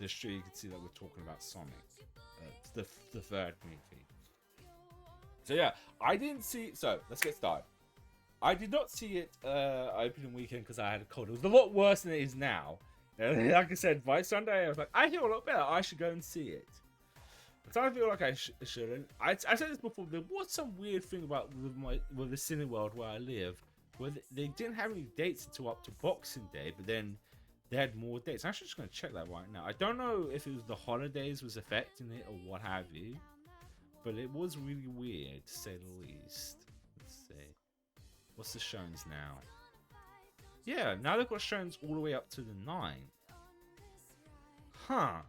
the street, you can see that we're talking about Sonic, the third movie. So yeah, I didn't see. So let's get started. I did not see it opening weekend because I had a cold. It was a lot worse than it is now. Like I said, by Sunday I was like, I feel a lot better. I should go and see it. But I feel like I shouldn't. I said this before. There was some weird thing about with the Cineworld where I live, where they didn't have any dates until up to Boxing Day, but then they had more dates. I'm actually just going to check that right now. I don't know if it was the holidays was affecting it or what have you, but it was really weird to say the least. Let's see. What's the showings now? Yeah, now they've got showings all the way up to the 9th. Huh.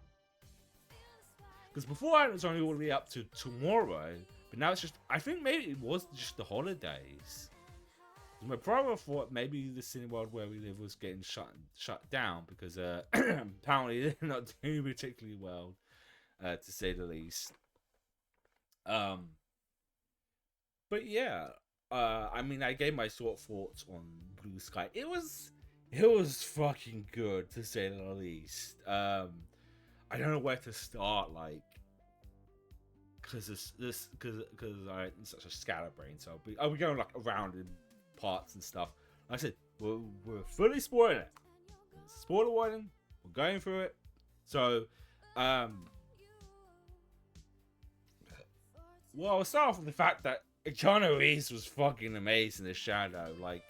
Because before it was only all the way up to tomorrow, but now it's just, I think maybe it was just the holidays. My brother thought maybe the Cineworld where we live was getting shut down because apparently they're not doing particularly well, to say the least. But yeah, I mean, I gave my short thoughts on Blue Sky. It was fucking good, to say the least. I don't know where to start, like, because I'm such a scatterbrain, so I'll be going like around in parts and stuff. Like I said, we're fully spoiling it. Spoiler warning. We're going through it. So, well, I'll start off with the fact that Keanu Reeves was fucking amazing as Shadow. Like,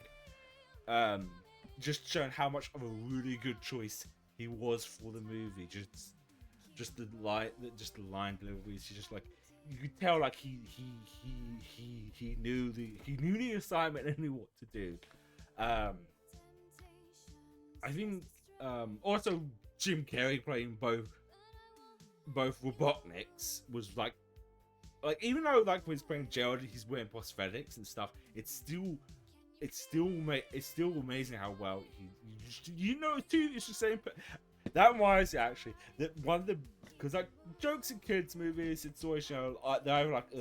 just showing how much of a really good choice he was for the movie. Just the line deliveries. He's just like, you could tell like he knew the assignment and knew what to do. I think also Jim Carrey playing both Robotniks was like even though like when he's playing Gerald, he's wearing prosthetics and stuff. It's still amazing how well he too. It's the same. That reminds me actually that one of the, because like jokes in kids movies, it's always they're like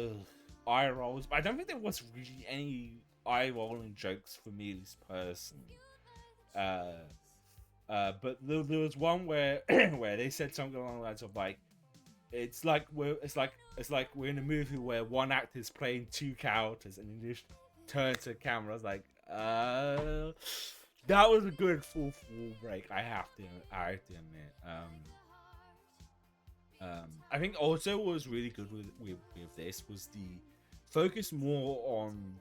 eye rolls, but I don't think there was really any eye rolling jokes for me this person. But there was one where where they said something along the lines of like, it's like we're in a movie where one actor is playing two characters and you just turn to the camera. I was like, that was a good full break. I have to admit. I think also what was really good with this was the focus more on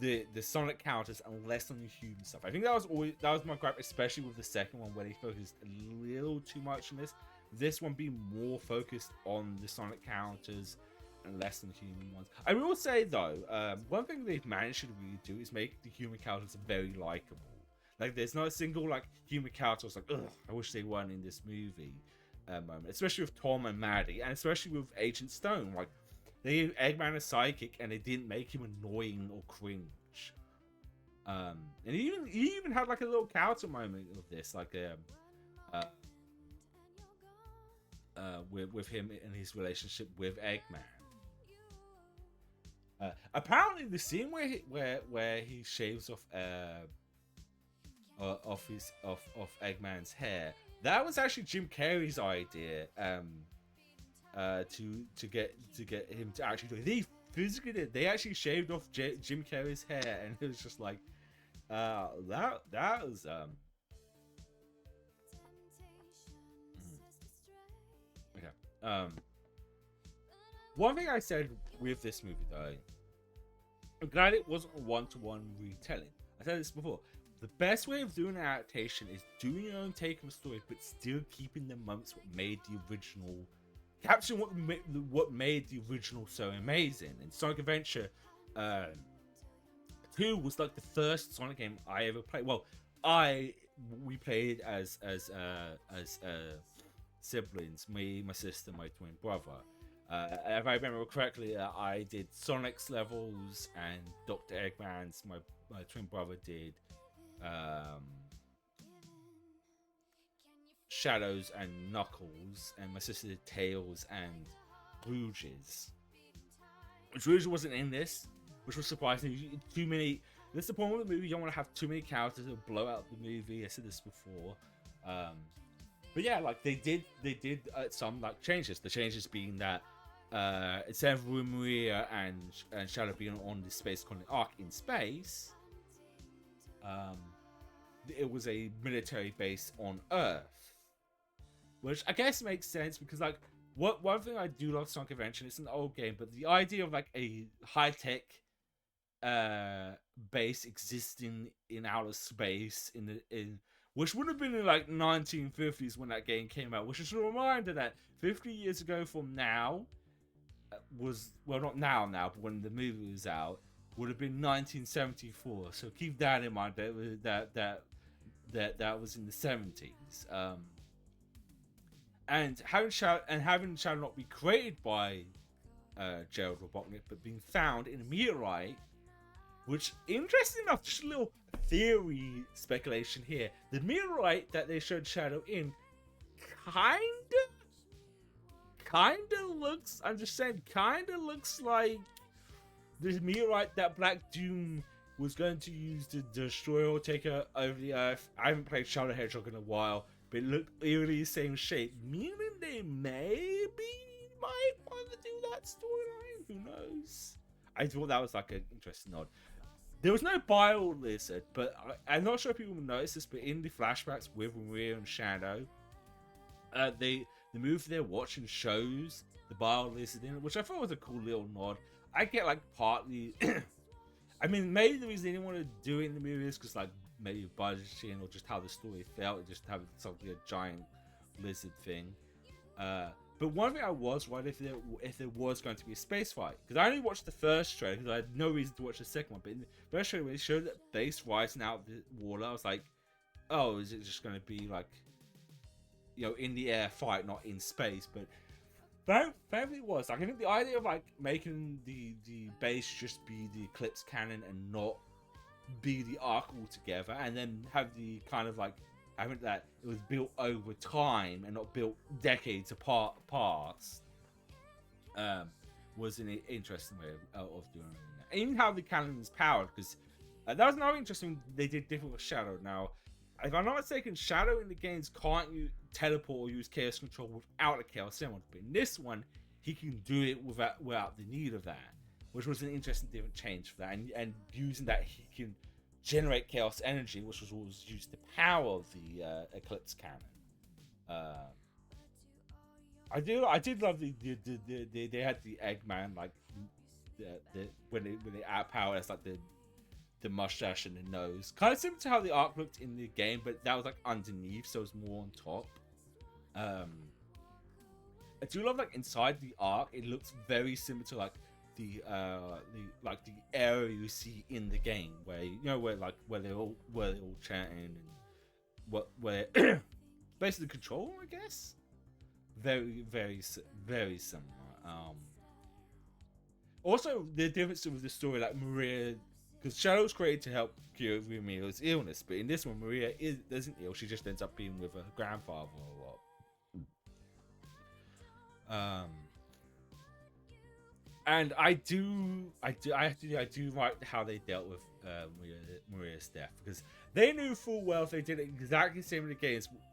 the Sonic characters and less on the human stuff. I think that was my gripe, especially with the second one where they focused a little too much on this. This one being more focused on the Sonic characters and less on the human ones. I will say though, one thing they've managed to really do is make the human characters very likable. Like there's not a single like human character that's like, ugh, I wish they weren't in this movie moment. Especially with Tom and Maddie, and especially with Agent Stone. Like they gave Eggman a sidekick and they didn't make him annoying or cringe. And he even had like a little character moment of this, like with him and his relationship with Eggman. Apparently, the scene where he shaves off Eggman's hair, that was actually Jim Carrey's idea. To get him to actually do it. They physically did. They actually shaved off Jim Carrey's hair, and it was just like, that was okay. One thing I said with this movie though, I'm glad it wasn't a one-to-one retelling. I said this before. The best way of doing an adaptation is doing your own take on the story, but still keeping the moments what made the original, capturing what made the original so amazing. And Sonic Adventure 2 was like the first Sonic game I ever played. Well, we played as siblings, me, my sister, my twin brother. If I remember correctly, I did Sonic's levels and Dr. Eggman's. My twin brother did Shadows and Knuckles, and my sister did Tails and Rouge's. Which Rouge wasn't in this, which was surprising. Too many. That's the problem with the movie. You don't want to have too many characters that blow out the movie. I said this before. But But yeah, like they did some like changes. The changes being that instead of Maria and Shadow being on the space colony Ark in space, it was a military base on Earth, which I guess makes sense because like one thing I do love Sonic Adventure, it's an old game, but the idea of like a high tech base existing in outer space in which would have been in like 1950s when that game came out, which is a reminder that 50 years ago from now was, well, not now, but when the movie was out, would have been 1974. So keep that in mind. That was in the 70s. And having Shadow not be created by Gerald Robotnik, but being found in a meteorite, which, interesting enough, just a little theory speculation here. The meteorite that they showed Shadow in kinda looks, I'm just saying, kinda looks like the meteorite that Black Doom was going to use to destroy or take over the Earth. I haven't played Shadow Hedgehog in a while, but it looked eerily the same shape, meaning they maybe might want to do that storyline. Who knows? I thought that was like an interesting nod. There was no bio lizard, but I'm not sure if people noticed this, but in the flashbacks with Maria and Shadow, the movie they're watching shows the bio lizard in it, which I thought was a cool little nod. I get like partly, I mean, maybe the reason they didn't want to do it in the movie is because like maybe budgeting or just how the story felt, just have something a giant lizard thing. But one thing I was right if there was going to be a space fight, because I only watched the first trailer because I had no reason to watch the second one. But in the first trailer, when it showed that base rising out of the water, I was like, "Oh, is it just going to be like, you know, in the air fight, not in space?" But thankfully it was. Like, I think the idea of like making the base just be the Eclipse cannon and not be the Ark altogether, and then have the kind of like, I think that it was built over time and not built decades apart was an interesting way of doing it. And even how the cannon is powered, because that was another interesting. They did different with Shadow. Now, if I'm not mistaken, Shadow in the games can't teleport or use Chaos Control without a Chaos Emerald, but in this one, he can do it without the need of that, which was an interesting different change for that. And using that, he can generate Chaos Energy, which was always used to power the Eclipse cannon. I did love they had the Eggman, like when they outpower, it's like the mustache and the nose, kind of similar to how the Ark looked in the game, but that was like underneath, so it was more on top. I do love like inside the Ark, it looks very similar to like the area you see in the game, where you know where they're all chatting and where basically control, I guess. Very similar. Also, the difference with the story, like Maria, because Shadow's created to help cure Maria's illness, but in this one, Maria isn't ill. She just ends up being with her grandfather a lot. And I do like how they dealt with Maria's death, because they knew full well if they did it exactly the same in the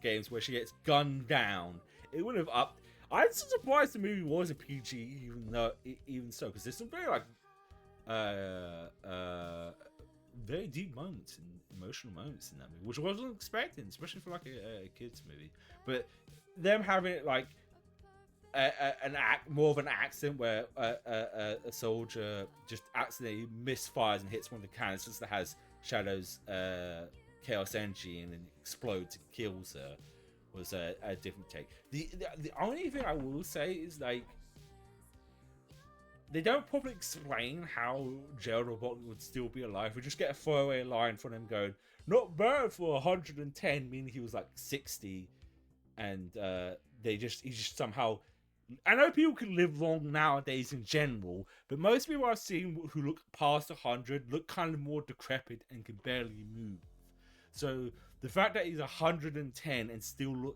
games where she gets gunned down, it would have upped. I'm so surprised the movie was a PG, even so, because there's some very like very deep moments and emotional moments in that movie, which I wasn't expecting, especially for like a kids movie. But them having it like more of an accident where a soldier just accidentally misfires and hits one of the cannons that has Shadow's chaos energy and then explodes and kills her was a different take. The only thing I will say is like they don't properly explain how Gerald Robotnik would still be alive. We just get a throwaway line from him going, "Not bad for 110," meaning he was like 60, and he just somehow. I know people can live long nowadays in general, but most people I've seen who look past 100 look kind of more decrepit and can barely move. So the fact that he's 110 and still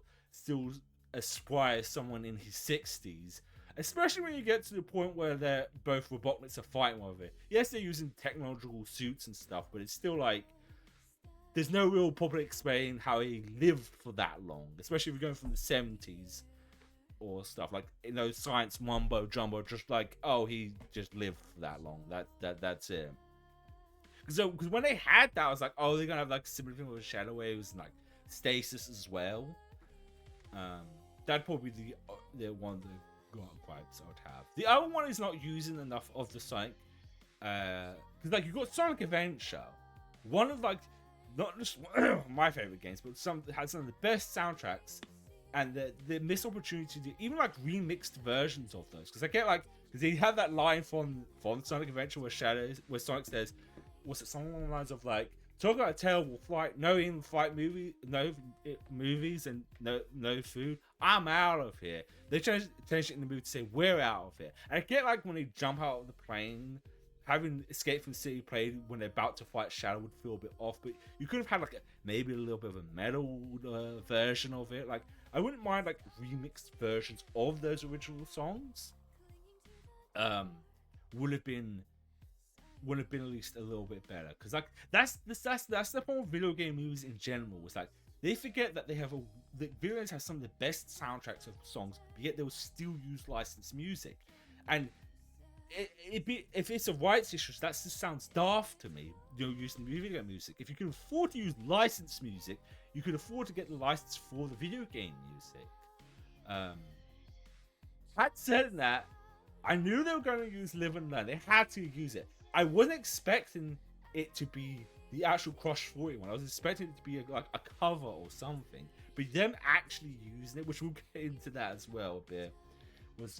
aspires someone in his 60s, especially when you get to the point where they're both Robotniks are fighting with it. Yes, they're using technological suits and stuff, but it's still like there's no real proper explaining how he lived for that long, especially if you're going from the 70s or stuff like, you know, science mumbo jumbo, just like, oh, he just lived for that long. That's it. Because when they had that, I was like, oh, they're gonna have like a similar thing with shadow waves and like stasis as well. That'd probably be the one of the vibes I would have. The other one is not using enough of the Sonic, because like you've got Sonic Adventure, one of like not just my favorite games, but some has some of the best soundtracks, and the missed opportunity to do even like remixed versions of those. Because I get like, because they have that line from Sonic Adventure where Sonic says, what's it, something along the lines of like, talk about a terrible flight, no in-flight movies and no food. I'm out of here. They changed it in the movie to say we're out of here. And I get like when they jump out of the plane, having Escape from the City played when they're about to fight Shadow would feel a bit off, but you could have had like maybe a little bit of a metal version of it. Like I wouldn't mind like remixed versions of those original songs. Would have been at least a little bit better, because like that's the point of video game movies in general. It's like they forget that they have the video games have some of the best soundtracks of songs, but yet they'll still use licensed music. And if it's a rights issue, that just sounds daft to me. You know, using video game music. If you can afford to use licensed music, you can afford to get the license for the video game music. That said, that I knew they were going to use Live and Learn. They had to use it. I wasn't expecting it to be the actual Crush 40 one. I was expecting it to be like a cover or something. But them actually using it, which we'll get into that as well a bit, which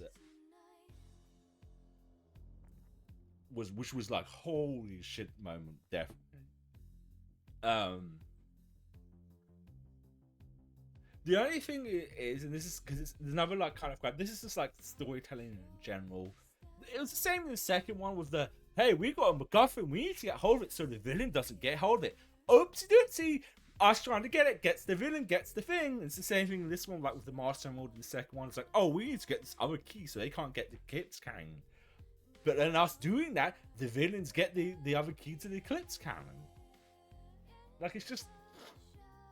was like holy shit moment, definitely. The only thing is, and this is because it's another like kind of this is just like storytelling in general. It was the same in the second one with the, hey, we got a MacGuffin, we need to get hold of it so the villain doesn't get hold of it. Oopsie doopsie, us trying to get it gets the villain, gets the thing. It's the same thing in this one, like with the Master Emerald in the second one. It's like, oh, we need to get this other key so they can't get the Eclipse Cannon. But then us doing that, the villains get the other key to the Eclipse Cannon. Like, it's just,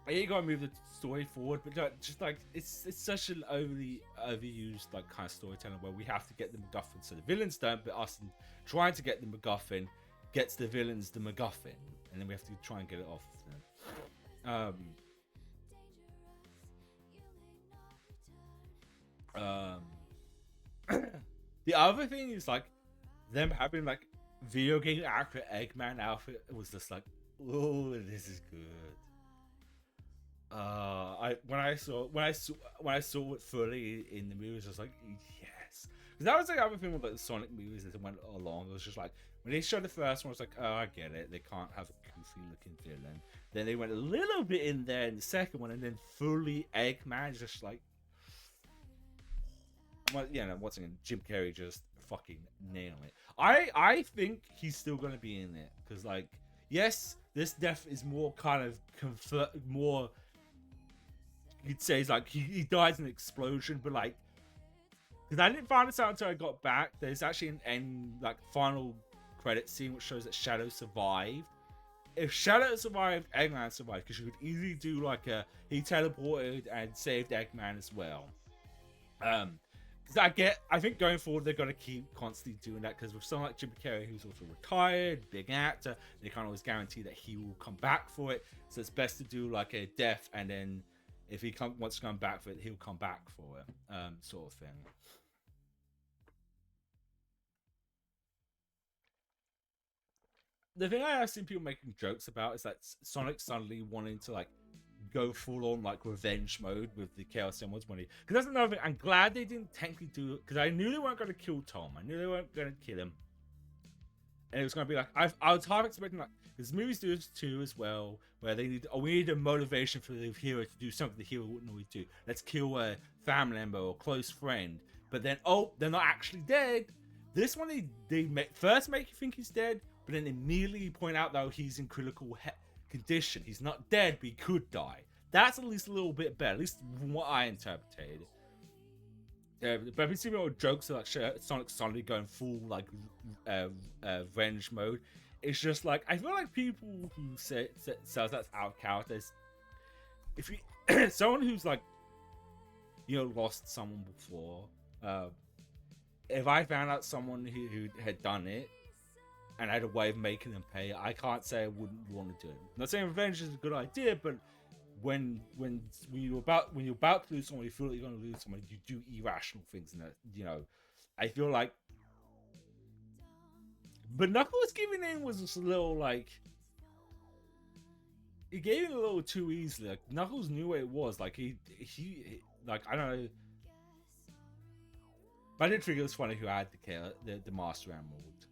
I ain't gonna move the story forward, but just like it's such an overused like kind of storytelling where we have to get the MacGuffin so the villains don't, but us trying to get the MacGuffin gets the villains the MacGuffin, and then we have to try and get it off them. The other thing is like them having like video game accurate Eggman outfit. It was just like, oh, this is good. When I saw it fully in the movies, I was like, yes. Because that was the other thing with like the Sonic movies as it went along. It was just like when they showed the first one, I was like, oh, I get it. They can't have a goofy looking villain. Then they went a little bit in there in the second one, and then fully Eggman, just like, well, you know, once again, Jim Carrey just fucking nailing it. I think he's still gonna be in it because, like, yes, this death is more kind of more. You'd say it's like he dies in an explosion, but like, because I didn't find this out until I got back. There's actually an end, like, final credit scene which shows that Shadow survived. If Shadow survived, Eggman survived, because you could easily do like he teleported and saved Eggman as well. Because I think going forward they're gonna keep constantly doing that, because with someone like Jim Carrey, who's also retired, big actor, they can't always guarantee that he will come back for it. So it's best to do like a death, and then if he wants to come back for it, he'll come back for it, sort of thing. The thing I have seen people making jokes about is that Sonic suddenly wanting to like go full on like revenge mode with the Chaos Emeralds money. Because that's another thing. I'm glad they didn't technically do it, because I knew they weren't going to kill Tom. I knew they weren't going to kill him. And it was going to be like, I was half expecting like, because movies do this too as well, where they need, we need a motivation for the hero to do something the hero wouldn't always do. Let's kill a family member or close friend. But then, oh, they're not actually dead. This one, they first make you think he's dead, but then immediately point out that he's in critical condition. He's not dead, but he could die. That's at least a little bit better, at least from what I interpreted. But I've been seeing all jokes like Sonic suddenly going full like revenge mode. It's just like I feel like people who say says that's out of characters. If you someone who's like lost someone before, if I found out someone who had done it and had a way of making them pay, I can't say I wouldn't want to do it. I'm not saying revenge is a good idea, but when you're about to lose someone, you feel like you're going to lose someone, you do irrational things, and that I feel like. But Knuckles giving in was just a little like. He gave it a little too easily. Like Knuckles knew what it was. Like he like I don't know. But I did think it was funny who had the Master Emerald.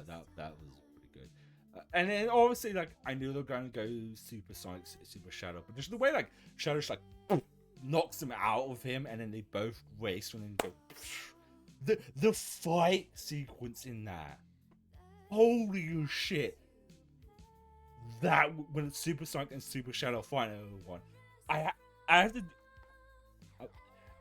That was pretty good. And then obviously like I knew they were going to go Super Sonic, Super Shadow, but just the way like Shadow just like knocks him out of him, and then they both race and then go. The fight sequence in that. Holy shit. That when Super Sonic and Super Shadow fight everyone, I have to.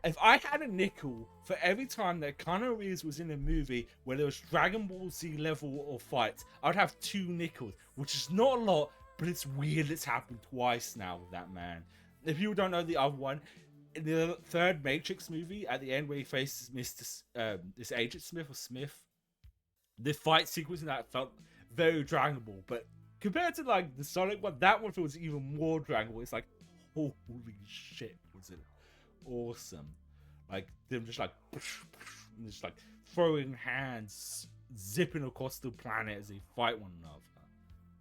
If I had a nickel for every time that Keanu Reeves was in a movie where there was Dragon Ball Z level of fights, I would have 2 nickels, which is not a lot, but it's weird. It's happened twice now with that man. If you don't know the other one, in the third Matrix movie, at the end where he faces this Agent Smith, the fight sequence in that felt very Dragon Ball, but compared to like the Sonic one, that one feels even more Dragon Ball. It's like, holy shit, was it awesome? Like them just like throwing hands, zipping across the planet as they fight one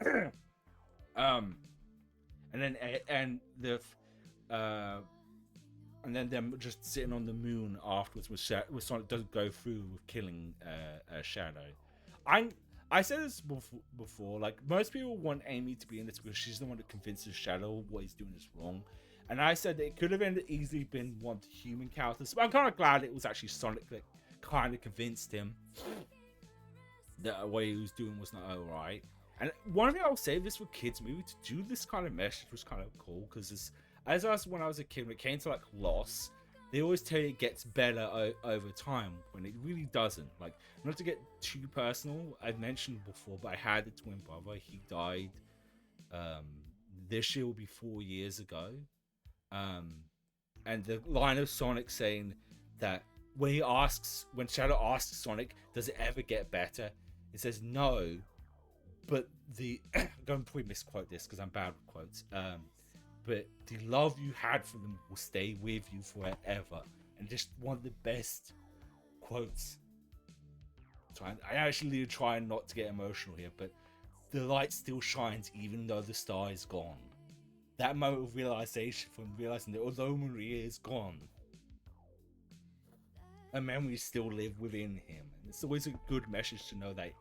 another. And then them just sitting on the moon afterwards with Sonic doesn't go through with killing Shadow. I said this before, like, most people want Amy to be in this because she's the one that convinces Shadow what he's doing is wrong. And I said that it could have easily been one of the human characters, but I'm kind of glad it was actually Sonic that kind of convinced him that what he was doing was not alright. And one thing I'll say, this for kids movie, to do this kind of message was kind of cool, because when I was a kid, when it came to like loss, they always tell you it gets better over time, when it really doesn't. Like, not to get too personal, I've mentioned before, but I had a twin brother. He died. This year will be 4 years ago. And the line of Sonic saying that when Shadow asks Sonic, does it ever get better? It says no, but I'm going to probably misquote this because I'm bad with quotes. But the love you had for them will stay with you forever. And just one of the best quotes. So I actually try not to get emotional here, but the light still shines even though the star is gone. That moment of realization, from realizing that although Maria is gone, a memory still live within him. And it's always a good message to know that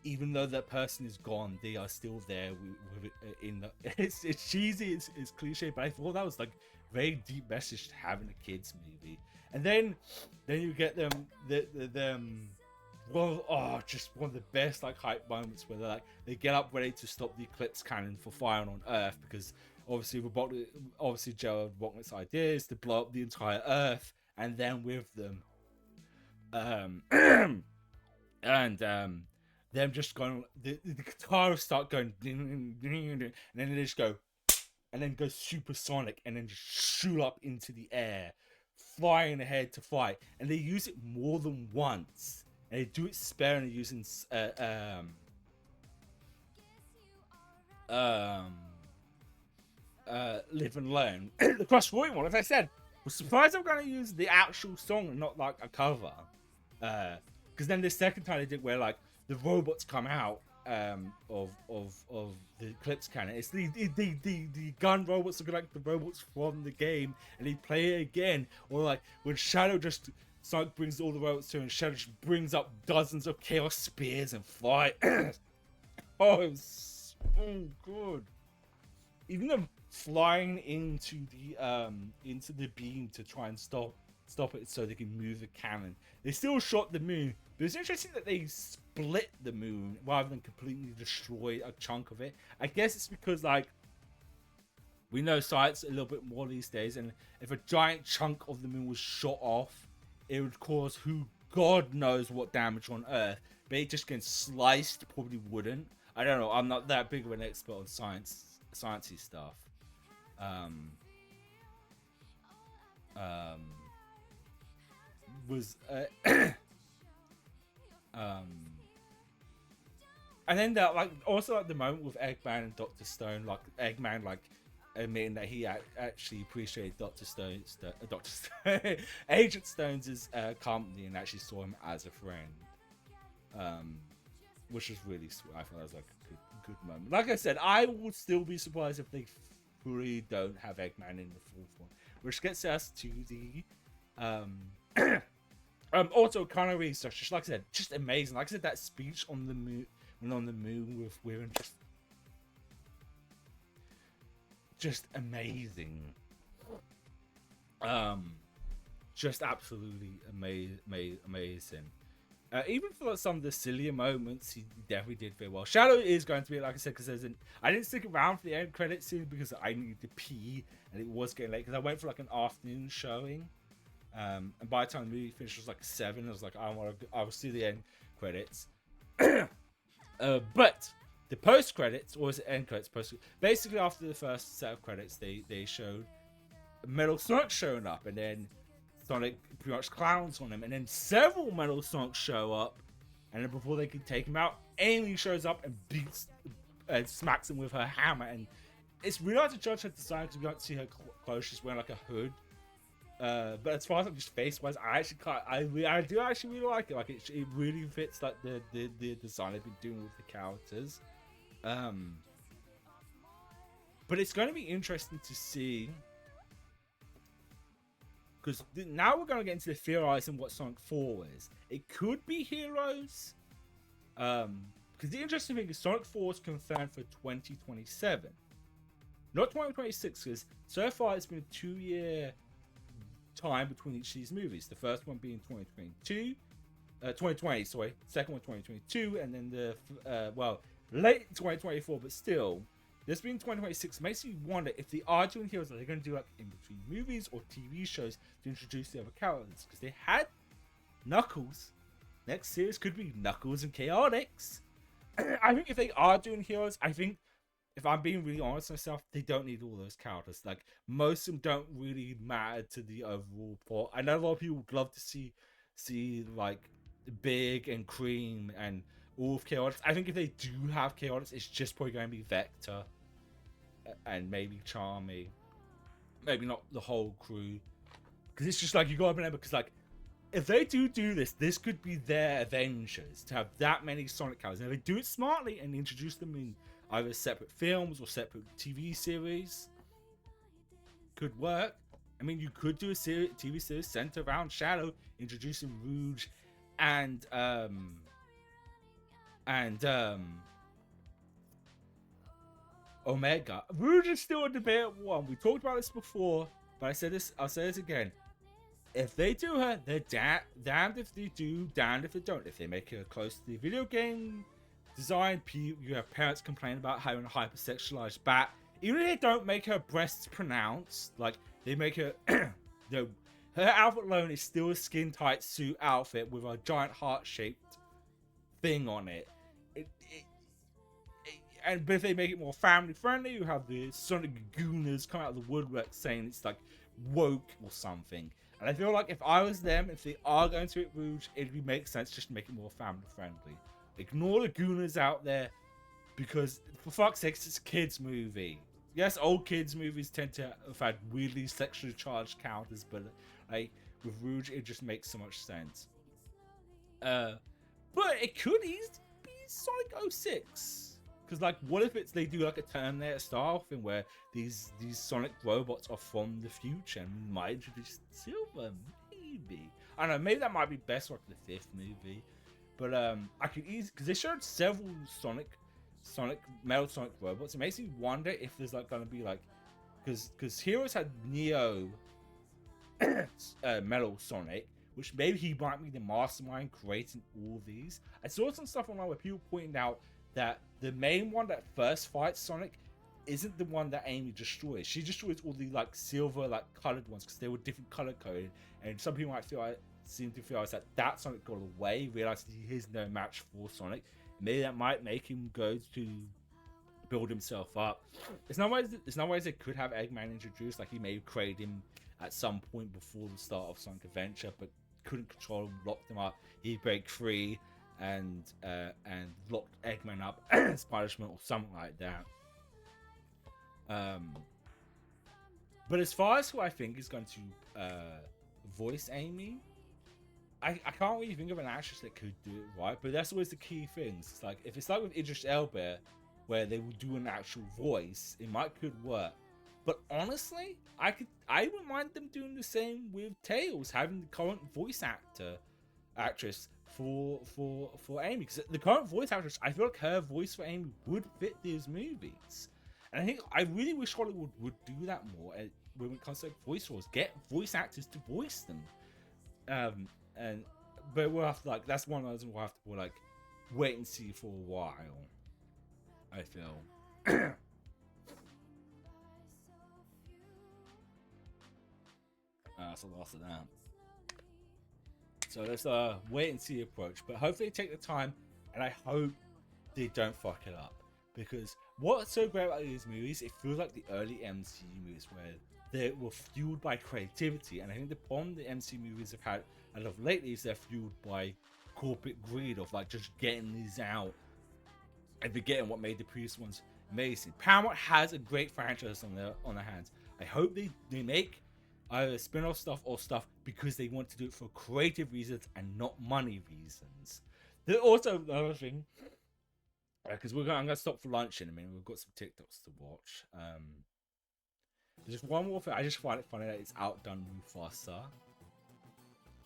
even though that person is gone, they are still there. It's cheesy, it's cliche, but I thought that was like very deep message to have in a kids movie. And then you get just one of the best like hype moments where they get up ready to stop the Eclipse Cannon for firing on Earth, because obviously Gerald Robotnik's idea is to blow up the entire Earth, and then with them them just going, the guitars start going, and then they just go, and then go supersonic, and then just shoot up into the air, flying ahead to fight. And they use it more than once, and they do it sparingly, using Live and Learn. The Crush Roy one, as I said, was surprised I'm going to use the actual song and not like a cover, because then the second time they did where like the robots come out of the Eclipse Cannon. It's the gun robots look like the robots from the game, and they play it again. Or like when Shadow Sonic brings all the robots to him, and Shadow just brings up dozens of Chaos Spears and fight. Oh, it was so good. Even them flying into the beam to try and stop it so they can move the cannon. They still shot the moon, but it's interesting that they split the moon rather than completely destroy a chunk of it. I guess it's because like we know science a little bit more these days, and if a giant chunk of the moon was shot off, it would cause God knows what damage on Earth. but it just getting sliced probably wouldn't. I don't know. I'm not that big of an expert on sciencey stuff. Was and then that, like, also at the moment with Eggman and Dr. Stone, like Eggman like admitting that he actually appreciated Dr. Stone, Agent Stone's company, and actually saw him as a friend, which was really sweet. I thought that was like a good moment. Like I said, I would still be surprised if they fully don't have Eggman in the fourth one, which gets us to the also kind of research. Just like I said, just amazing. Like I said, that speech on the moon. When on the moon with women, just amazing. Just absolutely amazing. Even for like, some of the sillier moments, he definitely did very well. Shadow is going to be, like I said, because I didn't stick around for the end credit scene because I needed to pee and it was getting late because I went for like an afternoon showing. And by the time the movie finished, it was like 7. I was like, I will see the end credits. But the post credits, or was it end credits? Basically, after the first set of credits, they showed Metal Sonic showing up, and then Sonic pretty much clowns on him, and then several Metal Sonics show up, and then before they can take him out, Amy shows up and beats and smacks him with her hammer. And it's really hard to judge her design because we don't see her clothes; she's wearing like a hood. But as far as like just face wise, I do actually really like it. Like it really fits like the design they've been doing with the characters. But it's going to be interesting to see, because now we're going to get into the theorizing what Sonic 4 is. It could be Heroes. Because the interesting thing is Sonic 4 is confirmed for 2027, not 2026. Because so far it's been a 2-year time between each of these movies. The first one being 2020, sorry. Second one 2022, and then the late 2024. But still, this being 2026 makes you wonder if they are doing Heroes, are they going to do like in between movies or TV shows to introduce the other characters? Because they had Knuckles. Next series could be Knuckles and Chaotix. I think if they are doing Heroes, I think, if I'm being really honest with myself, they don't need all those characters. Like, most of them don't really matter to the overall plot. I know a lot of people would love to see like Big and Cream and all of Chaotix. I think if they do have Chaotix, it's just probably going to be Vector and maybe Charmy. Maybe not the whole crew. Because it's just like, you gotta remember, because like, if they do this, this could be their Avengers, to have that many Sonic characters. And if they do it smartly and introduce them in either separate films or separate TV series, could work. I mean, you could do a TV series centered around Shadow, introducing Rouge and Omega. Rouge is still a debate one. We talked about this before, but I'll say this again. If they do her, they're damned if they do, damned if they don't. If they make her close to the video game design, you have parents complain about having a hypersexualized bat. Even if they don't make her breasts pronounced, like they make her, her outfit alone is still a skin tight suit outfit with a giant heart shaped thing on it. But if they make it more family friendly, you have the Sonic Gooners come out of the woodwork saying it's like woke or something. And I feel like if I was them, if they are going to hit Rouge, it would make sense just to make it more family friendly. Ignore the Gooners out there, because for fuck's sake, it's a kids movie. Yes, old kids movies tend to have had weirdly sexually charged characters, but like with Rouge, it just makes so much sense. But it could easily be Sonic 06. Because like, what if they do like a Terminator style thing where these Sonic robots are from the future and we might introduce Silver, maybe. I don't know, maybe that might be best for the 5th movie. But I could easily, because they showed several Metal Sonic robots. It makes me wonder if there's like gonna be like, because Heroes had Neo Metal Sonic, which maybe he might be the mastermind creating all these. I saw some stuff online where people pointed out that the main one that first fights Sonic isn't the one that Amy destroys. She destroys all the like silver, like colored ones because they were different color coded, and some people might seem to feel that Sonic got away, realized he's no match for Sonic. Maybe that might make him go to build himself up. There's no ways they could have Eggman introduced, like he may have created him at some point before the start of Sonic Adventure, but couldn't control him, locked him up. He'd break free and locked Eggman up as punishment or something like that. But as far as who I think is going to voice Amy, I can't really think of an actress that could do it right. But that's always the key things. It's like if it's like with Idris Elba, where they will do an actual voice, it could work. But honestly, I wouldn't mind them doing the same with Tails, having the current voice actress for Amy, because the current voice actress, I feel like her voice for Amy would fit these movies. And I really wish Hollywood would do that more when it comes to like, voice roles. Get voice actors to voice them. But we'll have to like that's one reason we'll have to like wait and see for a while. I feel. So lost of that. So let's wait and see approach. But hopefully they take the time, and I hope they don't fuck it up. Because what's so great about these movies, it feels like the early MCU movies where they were fueled by creativity. And I think the problem the MCU movies have had a lot of lately is they're fueled by corporate greed of like just getting these out and forgetting what made the previous ones amazing. Paramount has a great franchise on their hands. I hope they make either spin-off stuff or stuff because they want to do it for creative reasons and not money reasons. There's also another thing, because I'm gonna stop for lunch in a minute. We've got some TikToks to watch. There's just one more thing. I just find it funny that it's outdone Mufasa.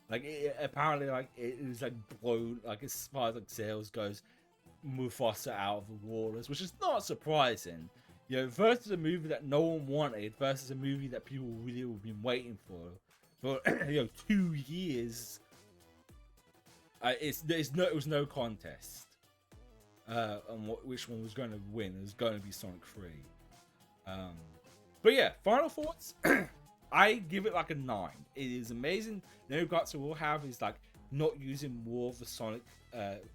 Like apparently, like it is like blown. Like as far as like sales goes, Mufasa out of the waters, which is not surprising. You know, versus a movie that no one wanted, versus a movie that people really have been waiting for 2 years. It was no contest on which one was going to win. It was going to be Sonic 3. But yeah, final thoughts. I give it like a 9. It is amazing. The only guts we'll have is like not using more of the Sonic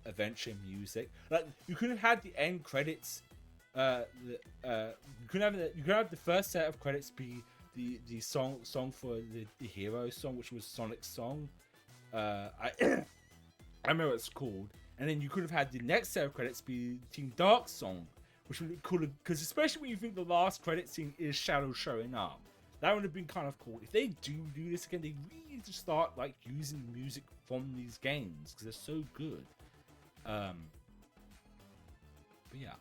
Adventure music. Like you could have had the end credits. You could have the first set of credits be the song for the hero song, which was Sonic's song. I remember what it's called. And then you could have had the next set of credits be Team Dark's song, which would be cool, because especially when you think the last credit scene is Shadow showing up, that would have been kind of cool. If they do this again, they really need to start like using music from these games because they're so good. But yeah,